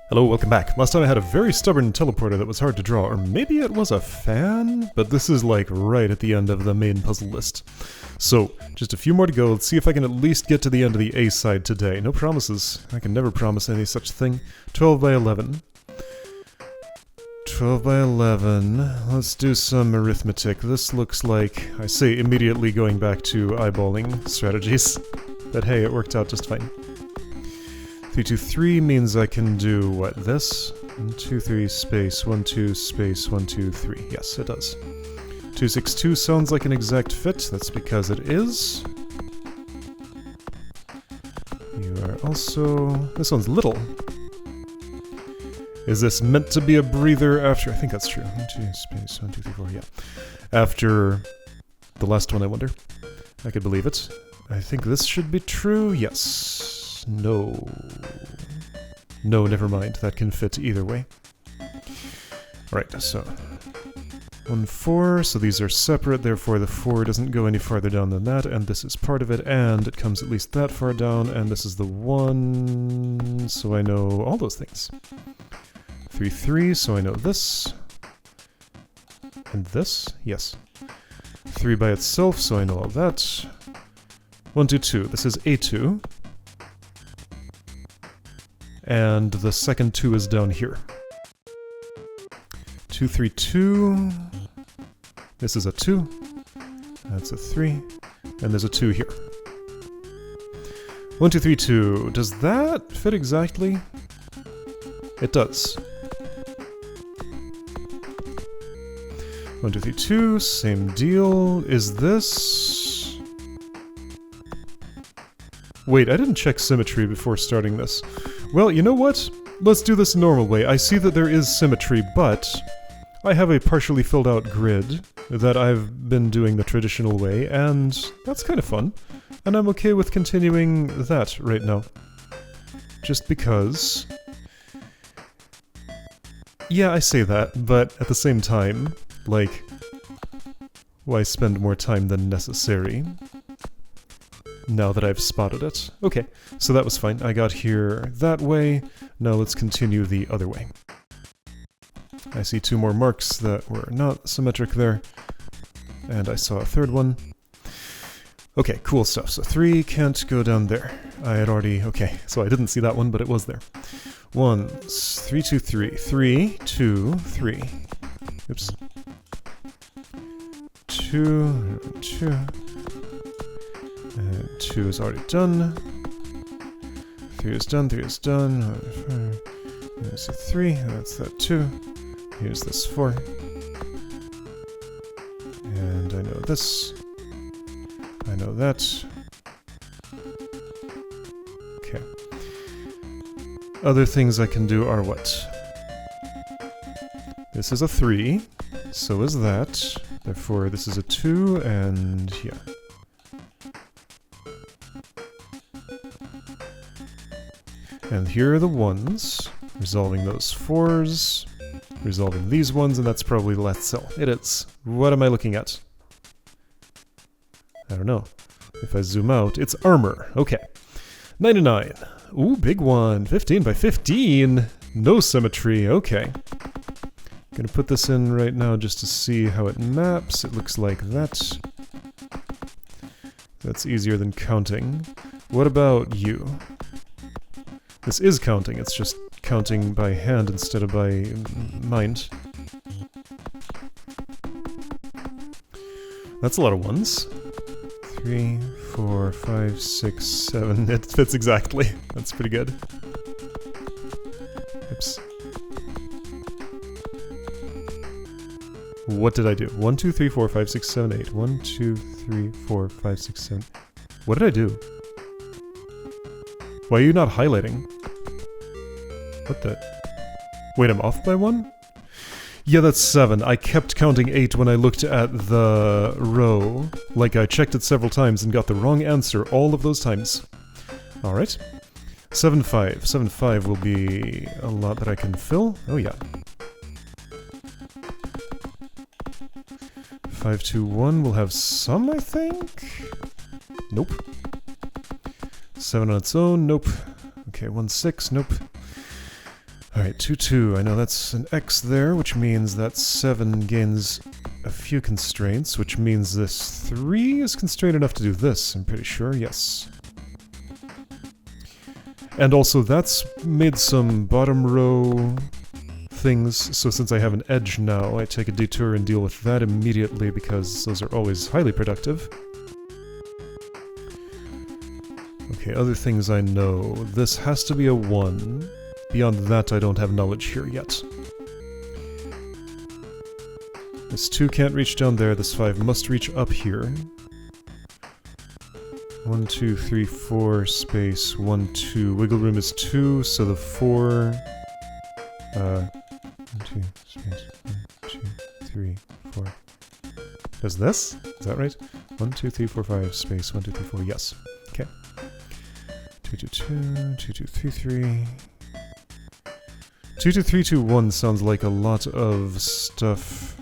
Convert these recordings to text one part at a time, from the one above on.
Hello, welcome back. Last time I had a very stubborn teleporter that was hard to draw, or maybe it was a fan? But this is like right at the end of the main puzzle list. So, just a few more to go. Let's see if I can at least get to the end of the A side today. No promises. I can never promise any such thing. 12 by 11. 12 by 11. Let's do some arithmetic. This looks like, I say immediately going back to eyeballing strategies. But hey, it worked out just fine. 3, 2, 3 means I can do, what, this? 1, 2, 3, space, 1, 2, space, 1, 2, 3. Yes, it does. 2, 6, 2 sounds like an exact fit. That's because it is. You are also... This one's little. Is this meant to be a breather after... I think that's true. 1, 2, space, 1, 2, 3, 4, yeah. After the last one, I wonder. I could believe it. I think this should be true. Yes. No. No, never mind. That can fit either way. Right, so... 1, 4, so these are separate, therefore the 4 doesn't go any farther down than that, and this is part of it, and it comes at least that far down, and this is the 1, so I know all those things. 3, 3, so I know this. And this? Yes. 3 by itself, so I know all that. 1, 2, 2. This is A2. And the second 2 is down here. 2, 3, 2. This is a 2. That's a 3. And there's a 2 here. 1, 2, 3, 2. Does that fit exactly? It does. 1, 2, 3, 2. Same deal. Is this... Wait, I didn't check symmetry before starting this. Well, you know what? Let's do this normal way. I see that there is symmetry, but I have a partially filled out grid that I've been doing the traditional way, and that's kind of fun. And I'm okay with continuing that right now. Just because... Yeah, I say that, but at the same time, like, why spend more time than necessary? Now that I've spotted it. Okay, so that was fine. I got here that way. Now let's continue the other way. I see 2 more marks that were not symmetric there. And I saw a 3rd one. Okay, cool stuff. So 3 can't go down there. I had already... Okay, so I didn't see that one, but it was there. 1, 3, 2, 3. 3, 2, 3. Oops. 2, 2... 2 is already done. 3 is done, 3 is done. There's a 3, that's that 2. Here's this 4. And I know this. I know that. Okay. Other things I can do are what? This is a 3, so is that. Therefore, this is a 2, and yeah. And here are the 1s, resolving those 4s, resolving these ones, and that's probably the last cell. It is. What am I looking at? I don't know. If I zoom out, it's armor. Okay. 99. Ooh, big one. 15 by 15. No symmetry. Okay. Gonna put this in right now just to see how it maps. It looks like that. That's easier than counting. What about you? This is counting, it's just counting by hand instead of by mind. That's a lot of 1s. 3, 4, 5, 6, 7. It fits exactly. That's pretty good. Oops. What did I do? 1, 2, 3, 4, 5, 6, 7, 8. 1, 2, 3, 4, 5, 6, 7. What did I do? Why are you not highlighting? What the... Wait, I'm off by 1? Yeah, that's 7. I kept counting 8 when I looked at the row. Like, I checked it several times and got the wrong answer all of those times. Alright. 7, 5. 7, 5 will be a lot that I can fill. Oh, yeah. 5, 2, 1 will have some, I think? Nope. 7 on its own, nope. Okay, 1, 6, nope. Alright, 2, 2. I know that's an X there, which means that 7 gains a few constraints, which means this 3 is constrained enough to do this, I'm pretty sure, yes. And also, that's made some bottom row things, so since I have an edge now, I take a detour and deal with that immediately, because those are always highly productive. Okay, other things I know. This has to be a 1. Beyond that, I don't have knowledge here yet. This 2 can't reach down there, this 5 must reach up here. 1, 2, 3, 4, space, 1, 2. Wiggle room is 2, so the 4... 1, 2, space, 1, 2, 3, 4. Does this? Is that right? 1, 2, 3, 4, 5, space, 1, 2, 3, 4, yes. Okay. 2, 2, 2, 2, 2, 3, 3... 2, 2, 3, 2, 1 sounds like a lot of stuff.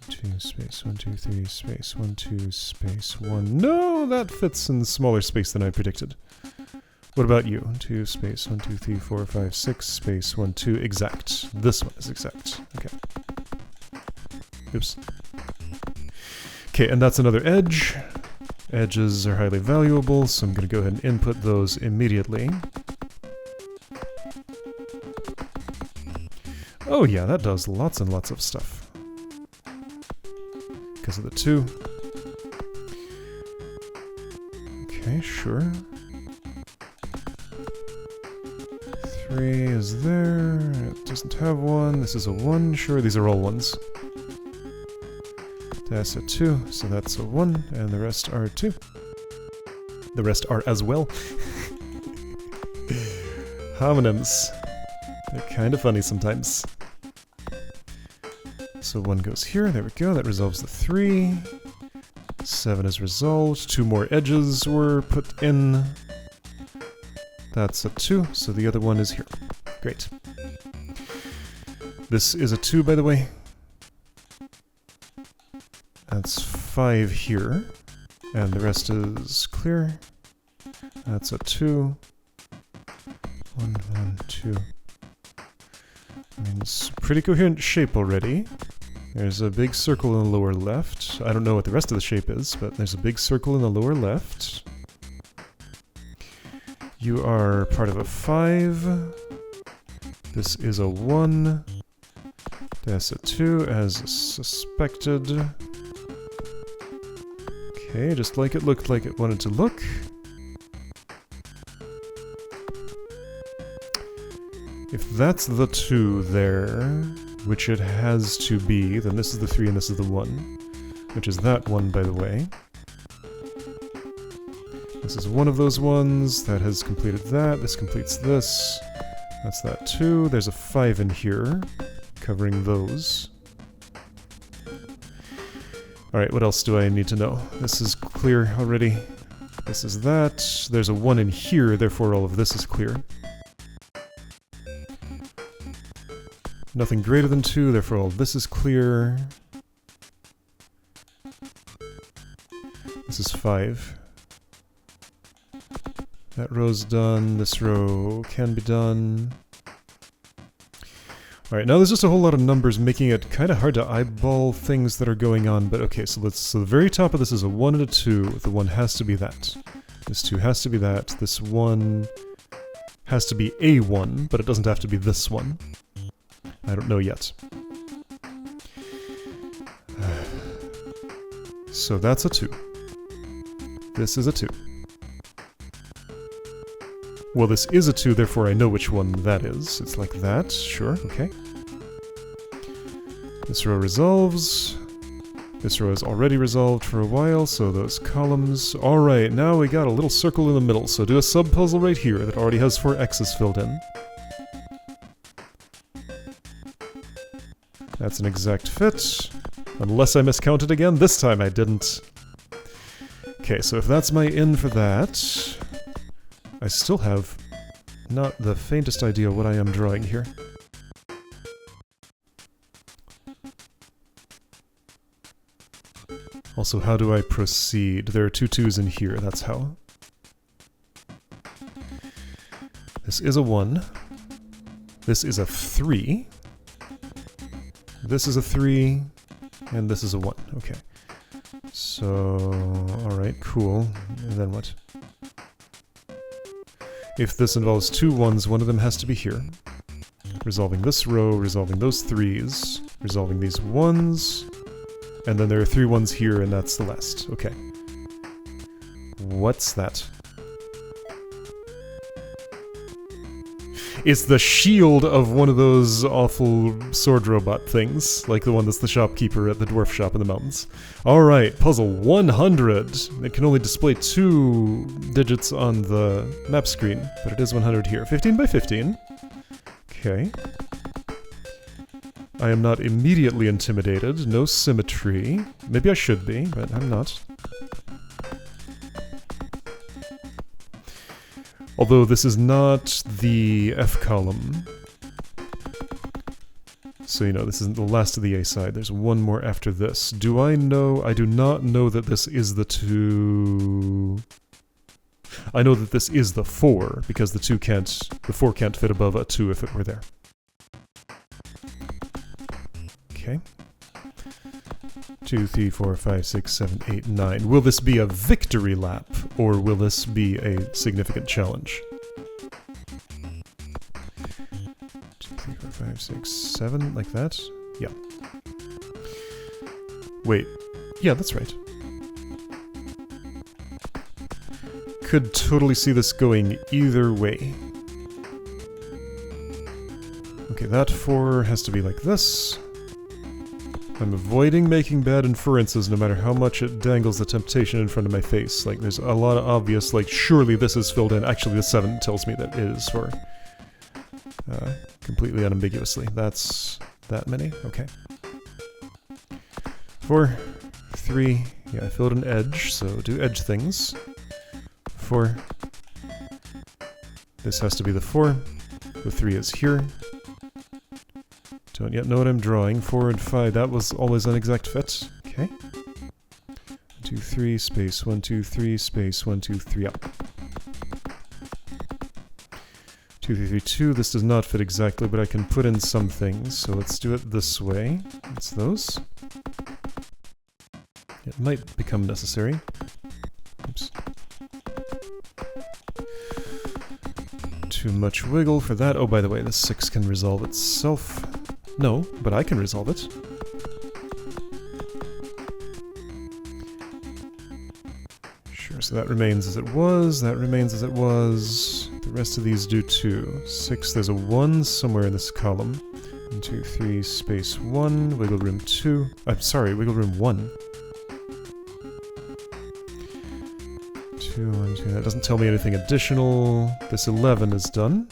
2, space, 1, 2, 3, space, 1, 2, space, 1. No, that fits in smaller space than I predicted. What about you? 2, space, 1, 2, 3, 4, 5, 6, space, 1, 2, exact. This one is exact. Okay. Oops. Okay, and that's another edge. Edges are highly valuable, so I'm going to go ahead and input those immediately. Oh yeah, that does lots and lots of stuff. Because of the 2. Okay, sure. 3 is there. It doesn't have 1. This is a 1. Sure, these are all 1s. That's a 2, so that's a 1, and the rest are 2. The rest are as well. Homonyms. They're kind of funny sometimes. So 1 goes here, there we go, that resolves the 3. 7 is resolved, 2 more edges were put in. That's a 2, so the other one is here. Great. This is a 2, by the way. That's 5 here, and the rest is clear. That's a 2. 1, 1, 2. I mean, it's a pretty coherent shape already. There's a big circle in the lower left. I don't know what the rest of the shape is, but there's a big circle in the lower left. You are part of a 5. This is a 1. That's a 2, as suspected. Okay, just like it looked like it wanted to look. If that's the 2 there, which it has to be, then this is the 3 and this is the 1, which is that one, by the way. This is one of those ones that has completed that. This completes this. That's that 2. There's a 5 in here, covering those. Alright, what else do I need to know? This is clear already. This is that. There's a 1 in here, therefore all of this is clear. Nothing greater than 2, therefore all this is clear. This is 5. That row's done, this row can be done. Alright, now there's just a whole lot of numbers making it kind of hard to eyeball things that are going on, but okay, so the very top of this is a 1 and a 2, the 1 has to be that. This 2 has to be that, this 1 has to be a 1, but it doesn't have to be this one. I don't know yet. So that's a 2. This is a 2. Well, this is a 2, therefore I know which one that is. It's like that, sure, okay. This row resolves. This row is already resolved for a while, so those columns... Alright, now we got a little circle in the middle, so do a sub-puzzle right here that already has 4 X's filled in. That's an exact fit. Unless I miscounted again, this time I didn't. Okay, so if that's my in for that, I still have not the faintest idea what I am drawing here. Also, how do I proceed? There are 2 2s in here, that's how. This is a 1. This is a 3. This is a 3. And this is a 1. Okay. So, alright, cool. And then what? If this involves 2 1s, one of them has to be here. Resolving this row, resolving those 3s, resolving these 1s, and then there are 3 1s here, and that's the last. Okay. What's that? It's the shield of one of those awful sword robot things, like the one that's the shopkeeper at the dwarf shop in the mountains. Alright, puzzle 100. It can only display 2 digits on the map screen, but it is 100 here. 15 by 15. Okay. I am not immediately intimidated. No symmetry. Maybe I should be, but I'm not. Although this is not the F column. So, you know, this isn't the last of the A side. There's one more after this. Do I know? I do not know that this is the 2... I know that this is the 4, because the 4 can't fit above a 2 if it were there. Okay. 2, 3, 4, 5, 6, 7, 8, 9. Will this be a victory lap, or will this be a significant challenge? 2, 3, 4, 5, 6, 7, like that? Yeah. Wait. Yeah, that's right. Could totally see this going either way. Okay, that 4 has to be like this. I'm avoiding making bad inferences no matter how much it dangles the temptation in front of my face. Like, there's a lot of obvious, like, surely this is filled in. Actually, the 7 tells me that it is for... completely unambiguously. That's that many? Okay. 4, 3, yeah, I filled an edge, so do edge things. 4. This has to be the 4. The 3 is here. Don't yet know what I'm drawing. 4 and 5, that was always an exact fit. Okay. 2, 3, space, 1, 2, 3, space, 1, 2, 3, up. 2, 3, 3, 2, this does not fit exactly, but I can put in some things, so let's do it this way. It's those. It might become necessary. Oops. Too much wiggle for that. Oh, by the way, the 6 can resolve itself. No, but I can resolve it. Sure, so that remains as it was, that remains as it was. The rest of these do too. 6, there's a 1 somewhere in this column. 1, 2, 3, space 1, wiggle room 2. I'm sorry, wiggle room 1. 2, 1, 2, that doesn't tell me anything additional. This 11 is done.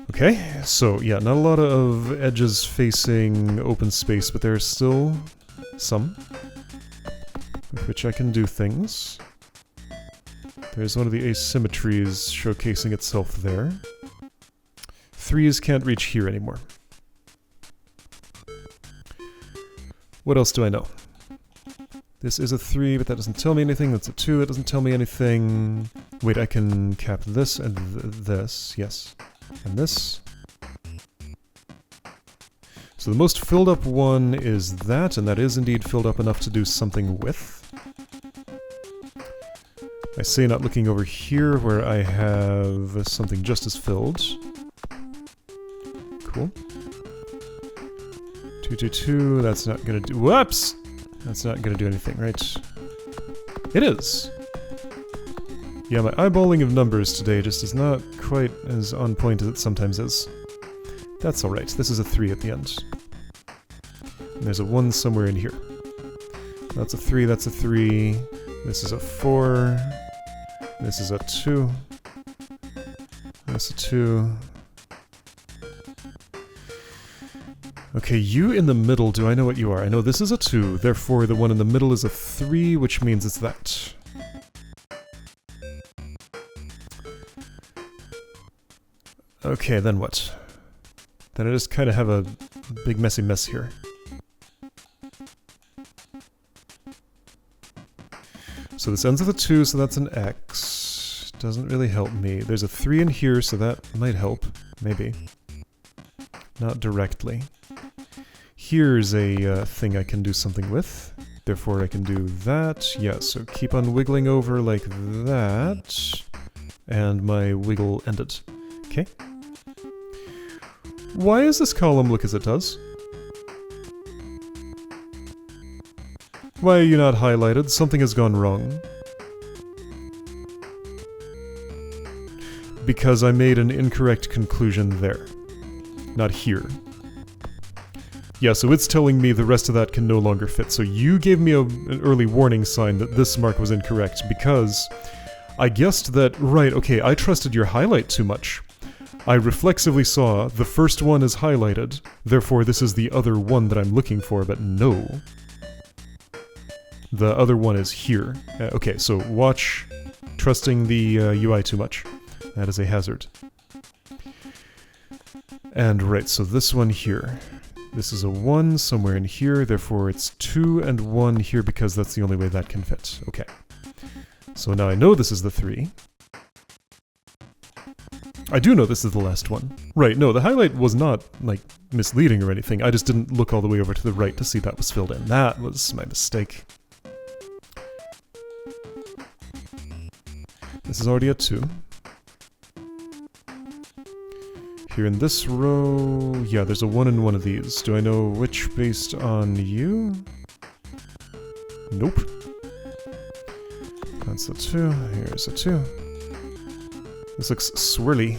Okay, so yeah, not a lot of edges facing open space, but there are still some with which I can do things. There's one of the asymmetries showcasing itself there. 3s can't reach here anymore. What else do I know? This is a 3, but that doesn't tell me anything. That's a 2, that doesn't tell me anything. Wait, I can cap this and this, yes. And this. So the most filled up one is that, and that is indeed filled up enough to do something with. I say not looking over here where I have something just as filled. Cool. 2, 2, 2, that's not gonna do— whoops! That's not gonna do anything, right? It is! Yeah, my eyeballing of numbers today just is not quite as on point as it sometimes is. That's alright, this is a 3 at the end. And there's a 1 somewhere in here. That's a 3, that's a 3. This is a 4. This is a 2. That's a 2. Okay, you in the middle, do I know what you are? I know this is a 2, therefore the one in the middle is a 3, which means it's that. Okay, then what? Then I just kind of have a big messy mess here. So this ends with a 2, so that's an X. doesn't really help me. There's a 3 in here, so that might help. Maybe. Not directly. Here's a thing I can do something with. Therefore I can do that. Yeah, so keep on wiggling over like that. And my wiggle ended. Okay. Why does this column look as it does? Why are you not highlighted? Something has gone wrong. Because I made an incorrect conclusion there. Not here. Yeah, so it's telling me the rest of that can no longer fit. So you gave me an early warning sign that this mark was incorrect because I guessed that, right, okay, I trusted your highlight too much. I reflexively saw the first one is highlighted, therefore this is the other one that I'm looking for, but no. The other one is here. Okay, so watch trusting the UI too much. That is a hazard. And right, so this one here. This is a 1 somewhere in here, therefore it's 2 and 1 here because that's the only way that can fit. Okay. So now I know this is the 3. I do know this is the last one. Right, no, the highlight was not, like, misleading or anything. I just didn't look all the way over to the right to see that was filled in. That was my mistake. This is already a 2. Here in this row... yeah, there's a 1 in one of these. Do I know which based on you? Nope. That's a 2. Here's a 2. This looks swirly.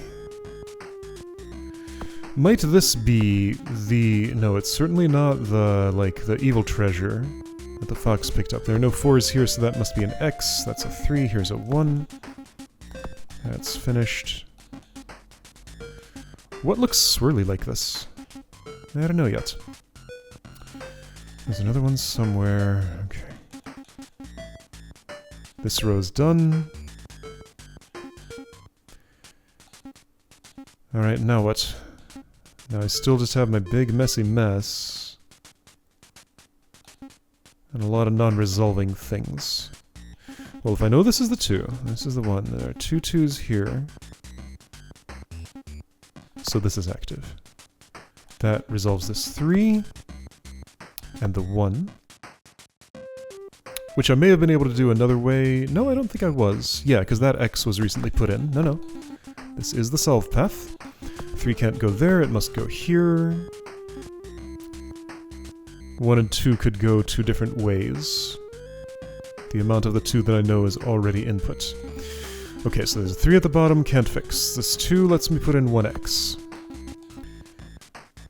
Might this be the... no, it's certainly not the, like, the evil treasure that the fox picked up. There are no 4s here, so that must be an X. That's a 3. Here's a 1. That's finished. What looks swirly like this? I don't know yet. There's another one somewhere. Okay. This row's done. Alright, now what? Now I still just have my big messy mess. And a lot of non-resolving things. Well, if I know this is the 2, this is the 1, there are 2 2s here. So this is active. That resolves this 3. And the 1. Which I may have been able to do another way. No, I don't think I was. Yeah, because that X was recently put in. No, no. This is the solve path. 3 can't go there, it must go here. 1 and 2 could go 2 different ways. The amount of the 2 that I know is already input. Okay, so there's a 3 at the bottom, can't fix. This 2 lets me put in 1x.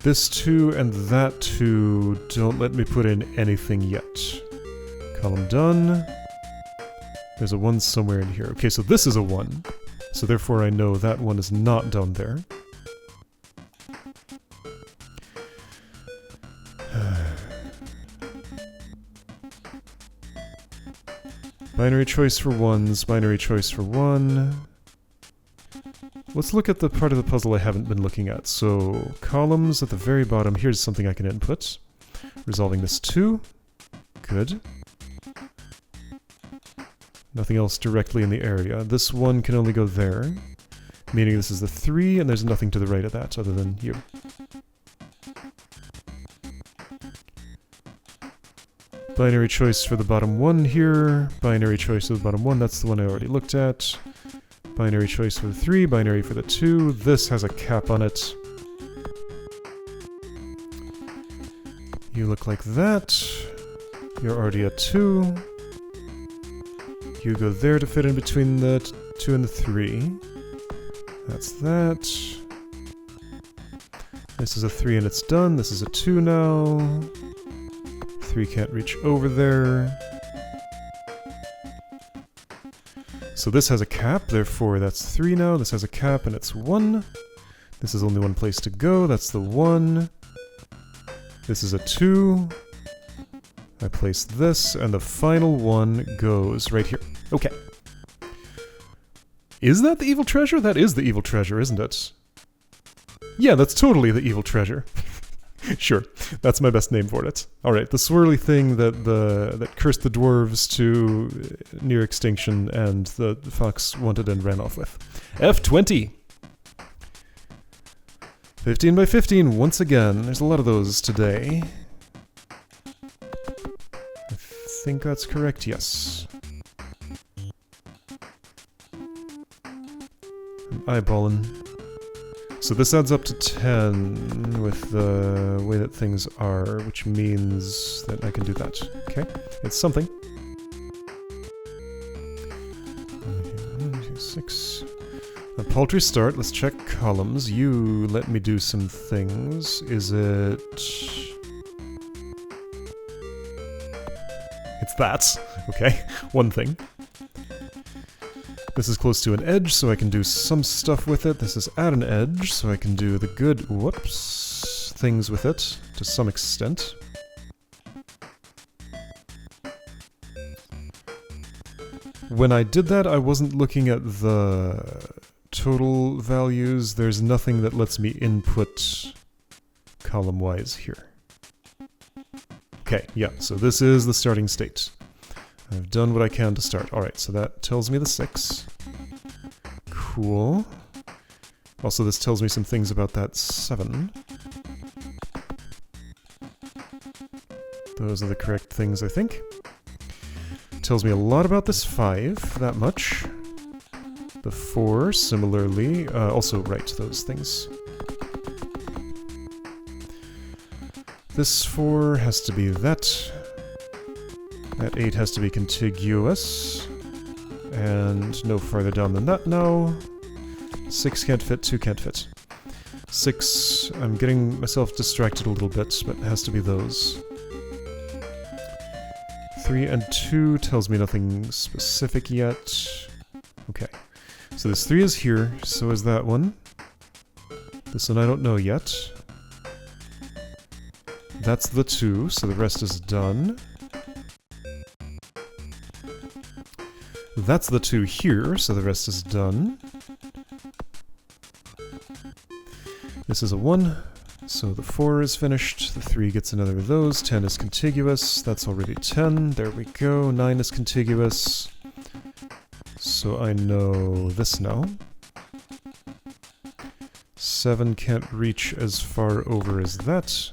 This 2 and that 2 don't let me put in anything yet. Column done. There's a 1 somewhere in here. Okay, so this is a 1. So therefore I know that one is not down there. Binary choice for 1s, binary choice for 1. Let's look at the part of the puzzle I haven't been looking at. So, columns at the very bottom, here's something I can input. Resolving this 2. Good. Nothing else directly in the area. This 1 can only go there, meaning this is the 3, and there's nothing to the right of that other than you. Binary choice for the bottom 1 here. Binary choice for the bottom 1, that's the one I already looked at. Binary choice for the 3, binary for the 2. This has a cap on it. You look like that. You're already at 2. You go there to fit in between the 2 and the 3. That's that. This is a 3 and it's done. This is a 2 now. 3 can't reach over there. So this has a cap, therefore that's 3 now. This has a cap and it's 1. This is only one place to go, that's the 1. This is a 2. I place this, and the final one goes right here. Okay. Is that the evil treasure? That is the evil treasure, isn't it? Yeah, that's totally the evil treasure. Sure, that's my best name for it. All right, the swirly thing that cursed the dwarves to near extinction, and the fox wanted and ran off with. F20. 15 by 15 once again. There's a lot of those today. I think that's correct. Yes. I'm eyeballing. So this adds up to 10 with the way that things are, which means that I can do that. Okay, it's something. 6. A paltry start. Let's check columns. You let me do some things. Is it... It's that. Okay, one thing. This is close to an edge, so I can do some stuff with it. This is at an edge, so I can do the good, things with it, to some extent. When I did that, I wasn't looking at the total values. There's nothing that lets me input column-wise here. Okay, yeah, so this is the starting state. I've done what I can to start. Alright, so that tells me the 6. Cool. Also, this tells me some things about that 7. Those are the correct things, I think. Tells me a lot about this 5, that much. The 4, similarly. Also, right, those things. This 4 has to be that. That 8 has to be contiguous. And no farther down than that now. 6 can't fit, 2 can't fit. 6, I'm getting myself distracted a little bit, but it has to be those. 3 and 2 tells me nothing specific yet. Okay, so this 3 is here, so is that one. This one I don't know yet. That's the 2, so the rest is done. That's the 2 here, so the rest is done. This is a 1, so the 4 is finished. The 3 gets another of those. 10 is contiguous. That's already 10. There we go. 9 is contiguous. So I know this now. 7 can't reach as far over as that.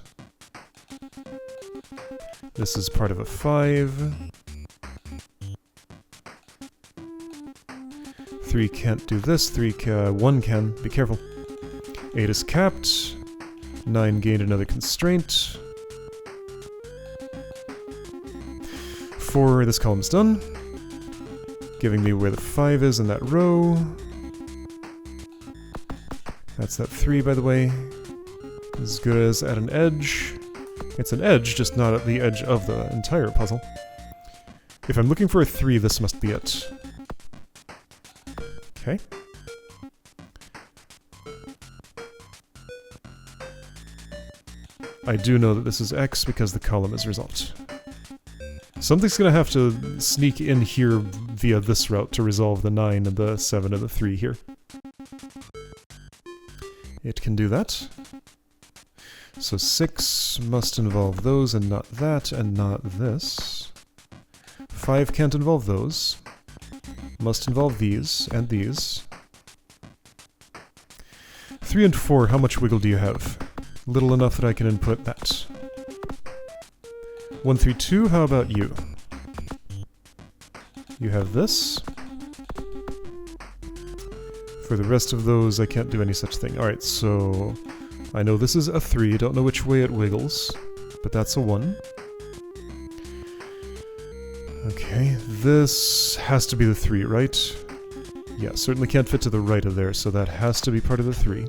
This is part of a 5. 3 can't do this. 1 can. Be careful. 8 is capped. 9 gained another constraint. 4, this column's done. Giving me where the 5 is in that row. That's that 3, by the way. As good as at an edge. It's an edge, just not at the edge of the entire puzzle. If I'm looking for a 3, this must be it. Okay. I do know that this is X because the column is result. Something's gonna have to sneak in here via this route to resolve the 9 and the 7 and the 3 here. It can do that. So 6 must involve those and not that and not this. 5 can't involve those. Must involve these and these. 3 and 4, how much wiggle do you have? Little enough that I can input that. 1, 3, 2, how about you? You have this. For the rest of those, I can't do any such thing. Alright, so I know this is a 3, don't know which way it wiggles, but that's a 1. Okay, this has to be the 3, right? Yeah, certainly can't fit to the right of there, so that has to be part of the 3.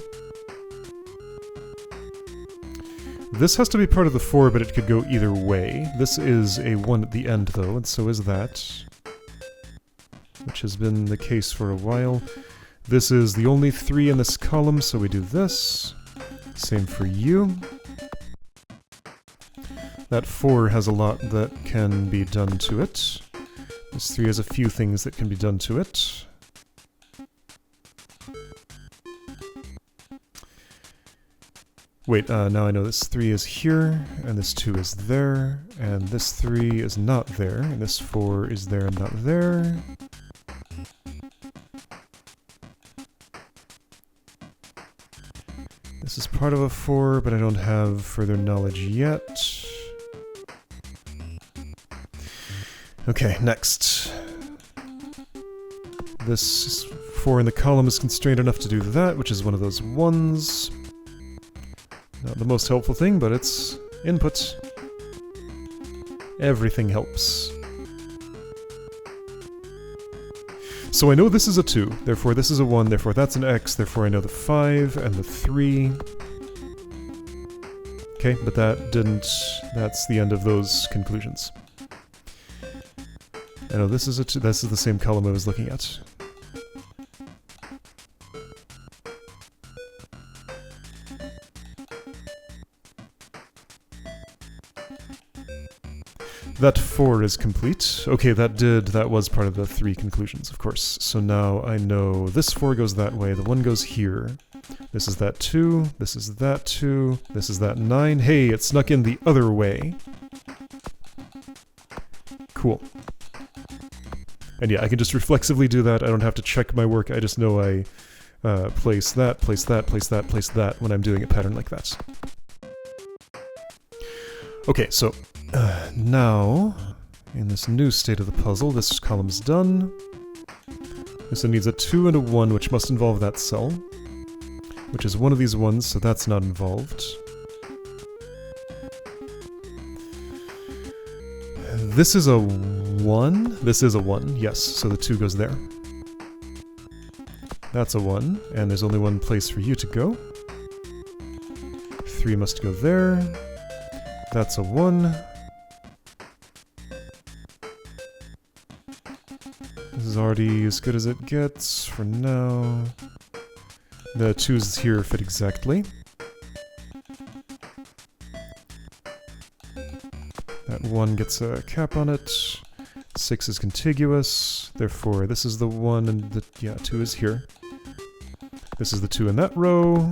This has to be part of the 4, but it could go either way. This is a 1 at the end, though, and so is that. Which has been the case for a while. This is the only 3 in this column, so we do this. Same for you. That 4 has a lot that can be done to it. This 3 has a few things that can be done to it. Wait, now I know this 3 is here, and this 2 is there, and this 3 is not there, and this 4 is there and not there. This is part of a 4, but I don't have further knowledge yet. Okay, next. This 4 in the column is constrained enough to do that, which is one of those 1s. Not the most helpful thing, but it's input. Everything helps. So I know this is a 2, therefore this is a 1, therefore that's an X, therefore I know the 5 and the 3. Okay, but that didn't... that's the end of those conclusions. I know this is a 2, this is the same column I was looking at. That 4 is complete. Okay, that was part of the 3 conclusions, of course. So now I know this 4 goes that way, the 1 goes here. This is that 2, this is that 2, this is that 9. Hey, it snuck in the other way. Cool. And yeah, I can just reflexively do that. I don't have to check my work, I just know I place that, place that, place that, place that when I'm doing a pattern like that. Okay, so now, in this new state of the puzzle, this column's done. This one needs a 2 and a 1, which must involve that cell, which is one of these ones, so that's not involved. This is a 1? This is a 1, yes, so the 2 goes there. That's a 1, and there's only one place for you to go. 3 must go there. That's a 1. This is already as good as it gets for now. The 2's here fit exactly. That 1 gets a cap on it. 6 is contiguous. Therefore, this is the 1 and the 2 is here. This is the 2 in that row.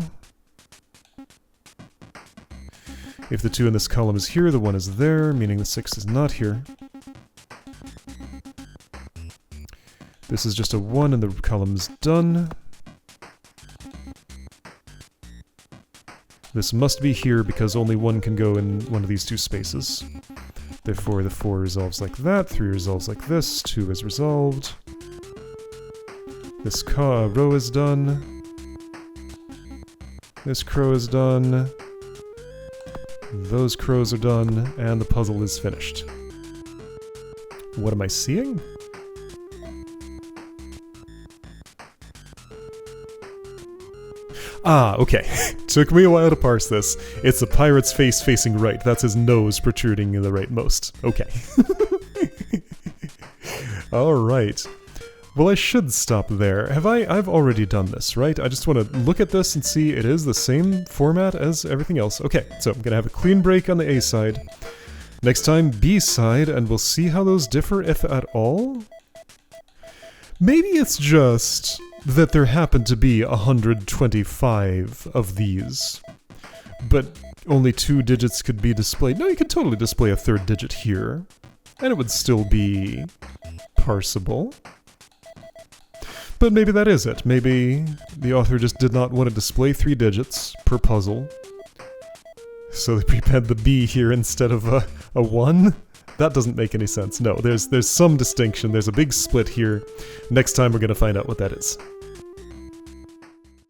If the 2 in this column is here, the 1 is there, meaning the 6 is not here. This is just a 1 and the column's done. This must be here because only 1 can go in one of these 2 spaces. Therefore the 4 resolves like that, 3 resolves like this, 2 is resolved. This row is done. This crow is done. Those crows are done, and the puzzle is finished. What am I seeing? Ah, okay. Took me a while to parse this. It's a pirate's face facing right. That's his nose protruding in the rightmost. Okay. Alright. Well, I should stop there. I've already done this, right? I just want to look at this and see it is the same format as everything else. Okay, so I'm gonna have a clean break on the A side. Next time, B side, and we'll see how those differ, if at all? Maybe it's just that there happen to be 125 of these, but only 2 digits could be displayed. No, you could totally display a 3rd digit here, and it would still be parsable. But maybe that is it. Maybe the author just did not want to display 3 digits per puzzle, so they prepared the B here instead of a 1? That doesn't make any sense. No, there's some distinction. There's a big split here. Next time we're going to find out what that is.